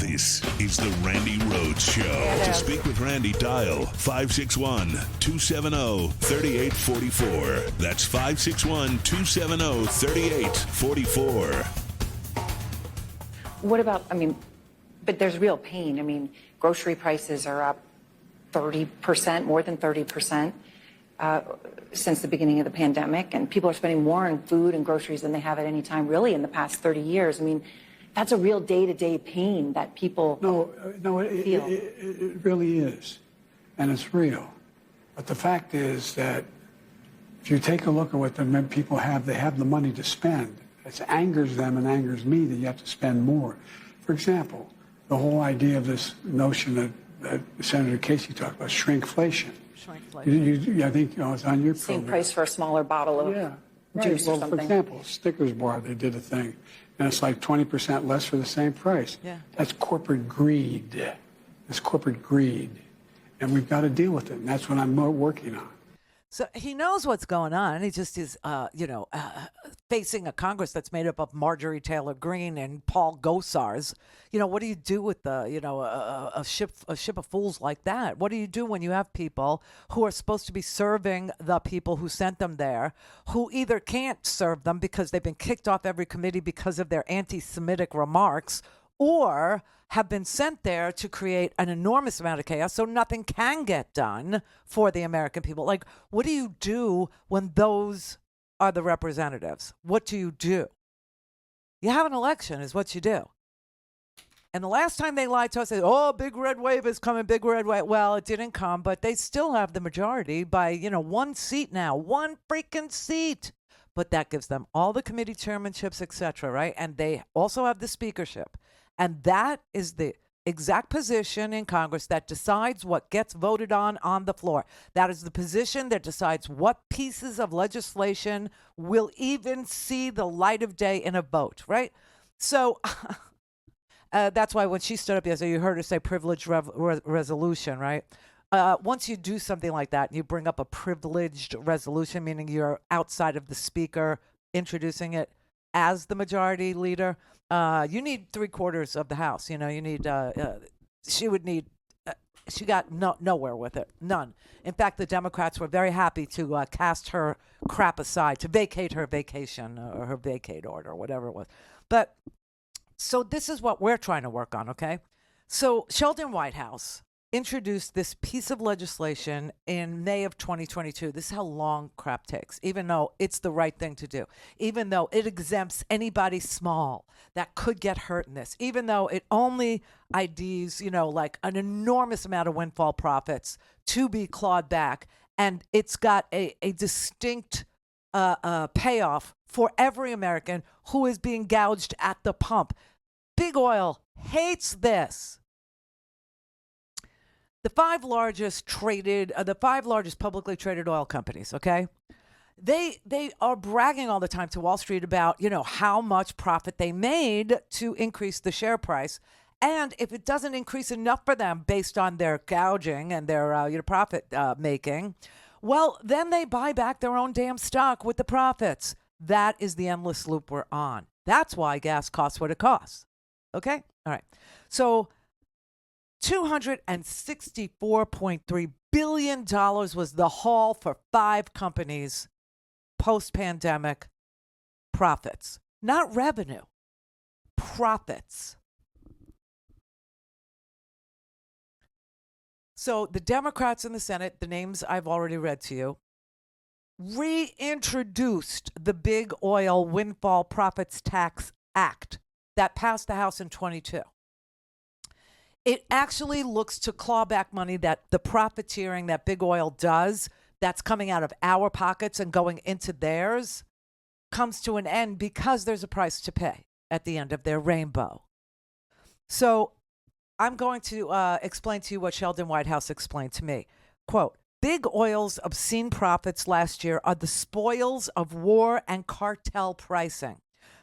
This is the Randi Rhodes Show. To speak with Randi, dial 561-270-3844. That's 561-270-3844. What about, but there's real pain. Grocery prices are up 30%, more than 30%. Since the beginning of the pandemic, and people are spending more on food and groceries than they have at any time really in the past 30 years. That's a real day-to-day pain that people feel. It really is, and it's real. But the fact is that if you take a look at what the people have, they have the money to spend. It angers them and angers me that you have to spend more. For example, the whole idea of this notion that Senator Casey talked about, shrinkflation. I think it's on your program. Same price for a smaller bottle of juice or something. For example, Snickers bar, they did a thing, and it's like 20% less for the same price. Yeah. That's corporate greed. That's corporate greed. And we've got to deal with it, and that's what I'm working on. So he knows what's going on. He just is, facing a Congress that's made up of Marjorie Taylor Greene and Paul Gosars. What do you do with a ship of fools like that? What do you do when you have people who are supposed to be serving the people who sent them there, who either can't serve them because they've been kicked off every committee because of their anti-Semitic remarks, or have been sent there to create an enormous amount of chaos so nothing can get done for the American people? Like, what do you do when those are the representatives? What do you do? You have an election is what you do. And the last time they lied to us, they said, oh, big red wave is coming, big red wave. Well, it didn't come, but they still have the majority by, one seat now, one freaking seat. But that gives them all the committee chairmanships, et cetera, right? And they also have the speakership. And that is the exact position in Congress that decides what gets voted on the floor. That is the position that decides what pieces of legislation will even see the light of day in a vote, right? So that's why when she stood up yesterday, you heard her say privileged resolution, right? Once you do something like that, and you bring up a privileged resolution, meaning you're outside of the speaker introducing it as the majority leader, you need 3/4 of the House. You need, she would need, she got nowhere with it, none. In fact, the Democrats were very happy to cast her crap aside, to vacate her vacation or her vacate order, whatever it was. But so this is what we're trying to work on, okay? So Sheldon Whitehouse introduced this piece of legislation in May of 2022. This is how long crap takes, even though it's the right thing to do, even though it exempts anybody small that could get hurt in this, even though it only IDs, like an enormous amount of windfall profits to be clawed back. And it's got a distinct payoff for every American who is being gouged at the pump. Big oil hates this. The five largest publicly traded oil companies, okay? They are bragging all the time to Wall Street about, how much profit they made to increase the share price. And if it doesn't increase enough for them based on their gouging and their profit making, well, then they buy back their own damn stock with the profits. That is the endless loop we're on. That's why gas costs what it costs. Okay? All right. So $264.3 billion was the haul for 5 companies post-pandemic profits. Not revenue, profits. So the Democrats in the Senate, the names I've already read to you, reintroduced the Big Oil Windfall Profits Tax Act that passed the House in 22. It actually looks to claw back money that the profiteering that Big Oil does, that's coming out of our pockets and going into theirs, comes to an end because there's a price to pay at the end of their rainbow. So I'm going to explain to you what Sheldon Whitehouse explained to me. Quote, Big Oil's obscene profits last year are the spoils of war and cartel pricing.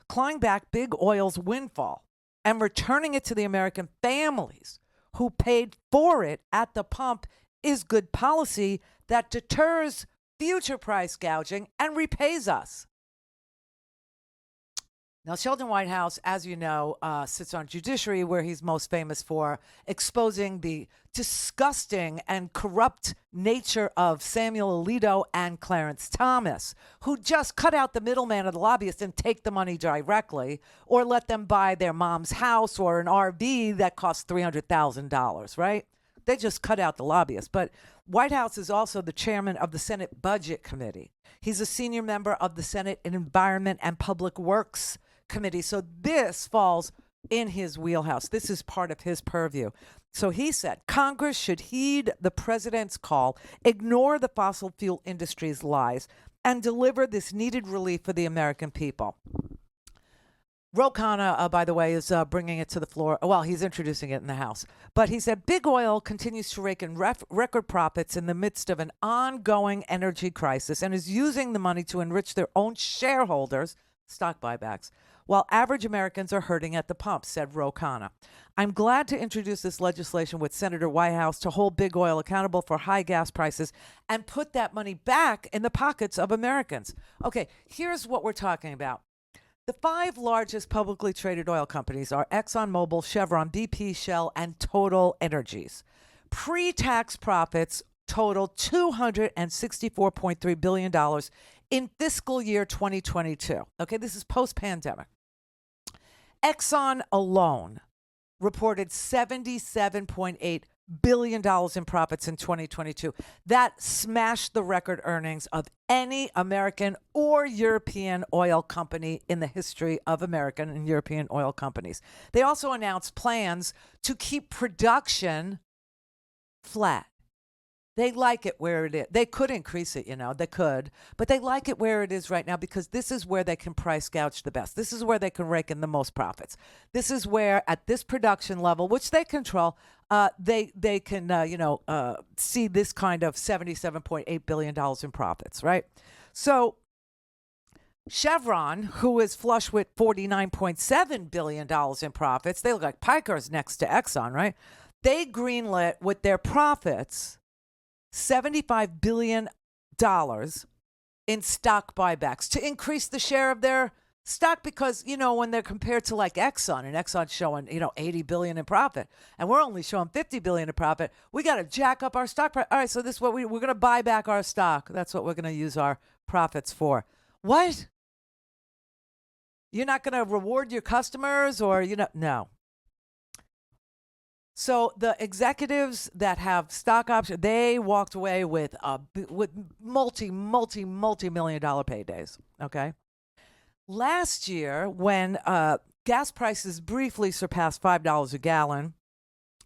Clawing back Big Oil's windfall and returning it to the American families who paid for it at the pump is good policy that deters future price gouging and repays us. Now, Sheldon Whitehouse, as you know, sits on Judiciary, where he's most famous for exposing the disgusting and corrupt nature of Samuel Alito and Clarence Thomas, who just cut out the middleman of the lobbyist and take the money directly, or let them buy their mom's house or an RV that costs $300,000, right? They just cut out the lobbyist. But Whitehouse is also the chairman of the Senate Budget Committee. He's a senior member of the Senate Environment and Public Works Committee. So this falls in his wheelhouse. This is part of his purview. So he said Congress should heed the president's call, ignore the fossil fuel industry's lies, and deliver this needed relief for the American people. Ro Khanna, by the way, is bringing it to the floor. Well, he's introducing it in the House. But he said big oil continues to rake in record profits in the midst of an ongoing energy crisis and is using the money to enrich their own shareholders, stock buybacks, while average Americans are hurting at the pump, said Ro Khanna. I'm glad to introduce this legislation with Senator Whitehouse to hold big oil accountable for high gas prices and put that money back in the pockets of Americans. Okay, here's what we're talking about. The 5 largest publicly traded oil companies are ExxonMobil, Chevron, BP, Shell, and Total Energies. Pre-tax profits total $264.3 billion in fiscal year 2022. Okay, this is post-pandemic. Exxon alone reported $77.8 billion in profits in 2022. That smashed the record earnings of any American or European oil company in the history of American and European oil companies. They also announced plans to keep production flat. They like it where it is. They could increase it, they could, but they like it where it is right now because this is where they can price gouge the best. This is where they can rake in the most profits. This is where, at this production level, which they control, they can, see this kind of $77.8 billion in profits, right? So Chevron, who is flush with $49.7 billion in profits, they look like pikers next to Exxon, right? They greenlit with their profits $75 billion in stock buybacks to increase the share of their stock because, when they're compared to like Exxon, and Exxon's showing, $80 billion in profit, and we're only showing $50 billion in profit, we got to jack up our stock price. All right, so this is what we're going to buy back our stock. That's what we're going to use our profits for. What? You're not going to reward your customers or, no. So the executives that have stock options, they walked away with multi-million dollar paydays, okay? Last year, when gas prices briefly surpassed $5 a gallon,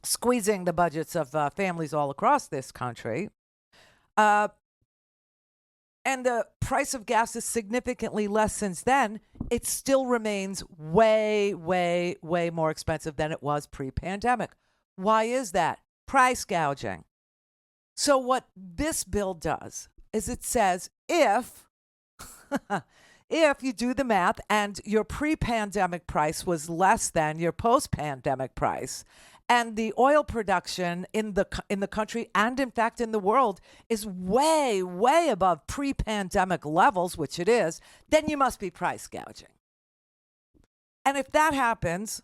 squeezing the budgets of families all across this country, and the price of gas is significantly less since then, it still remains way, way, way more expensive than it was pre-pandemic. Why is that? Price gouging. So what this bill does is it says if you do the math and your pre-pandemic price was less than your post-pandemic price, and the oil production in the country and in fact in the world is way, way above pre-pandemic levels, which it is, then you must be price gouging. And if that happens,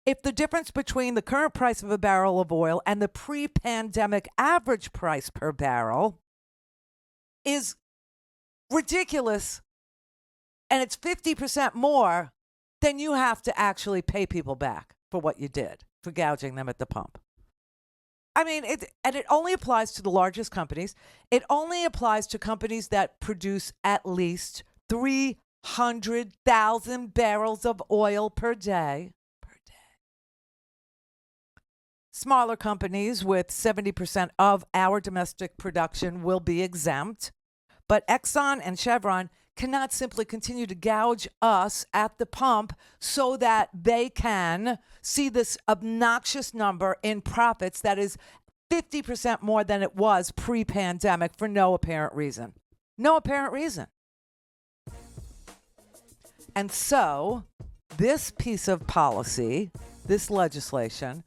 if the difference between the current price of a barrel of oil and the pre-pandemic average price per barrel is ridiculous and it's 50% more, then you have to actually pay people back for what you did, for gouging them at the pump. I mean, it only applies to the largest companies. It only applies to companies that produce at least 300,000 barrels of oil per day. Smaller companies with 70% of our domestic production will be exempt, but Exxon and Chevron cannot simply continue to gouge us at the pump so that they can see this obnoxious number in profits that is 50% more than it was pre-pandemic for no apparent reason. No apparent reason. And so this piece of policy, this legislation,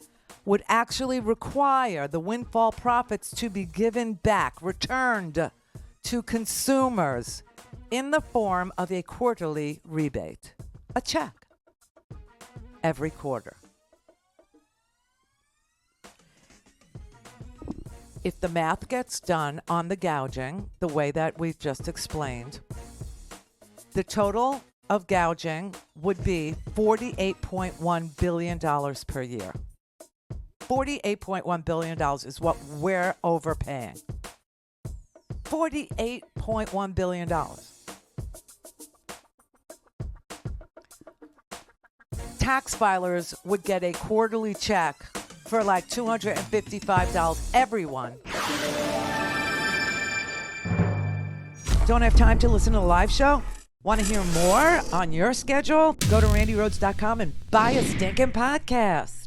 would actually require the windfall profits to be given back, returned to consumers in the form of a quarterly rebate. a check every quarter. If the math gets done on the gouging, the way that we've just explained, the total of gouging would be $48.1 billion per year. $48.1 billion is what we're overpaying. $48.1 billion. Tax filers would get a quarterly check for like $255. Everyone. Don't have time to listen to the live show? Want to hear more on your schedule? Go to randyrhodes.com and buy a stinking podcast.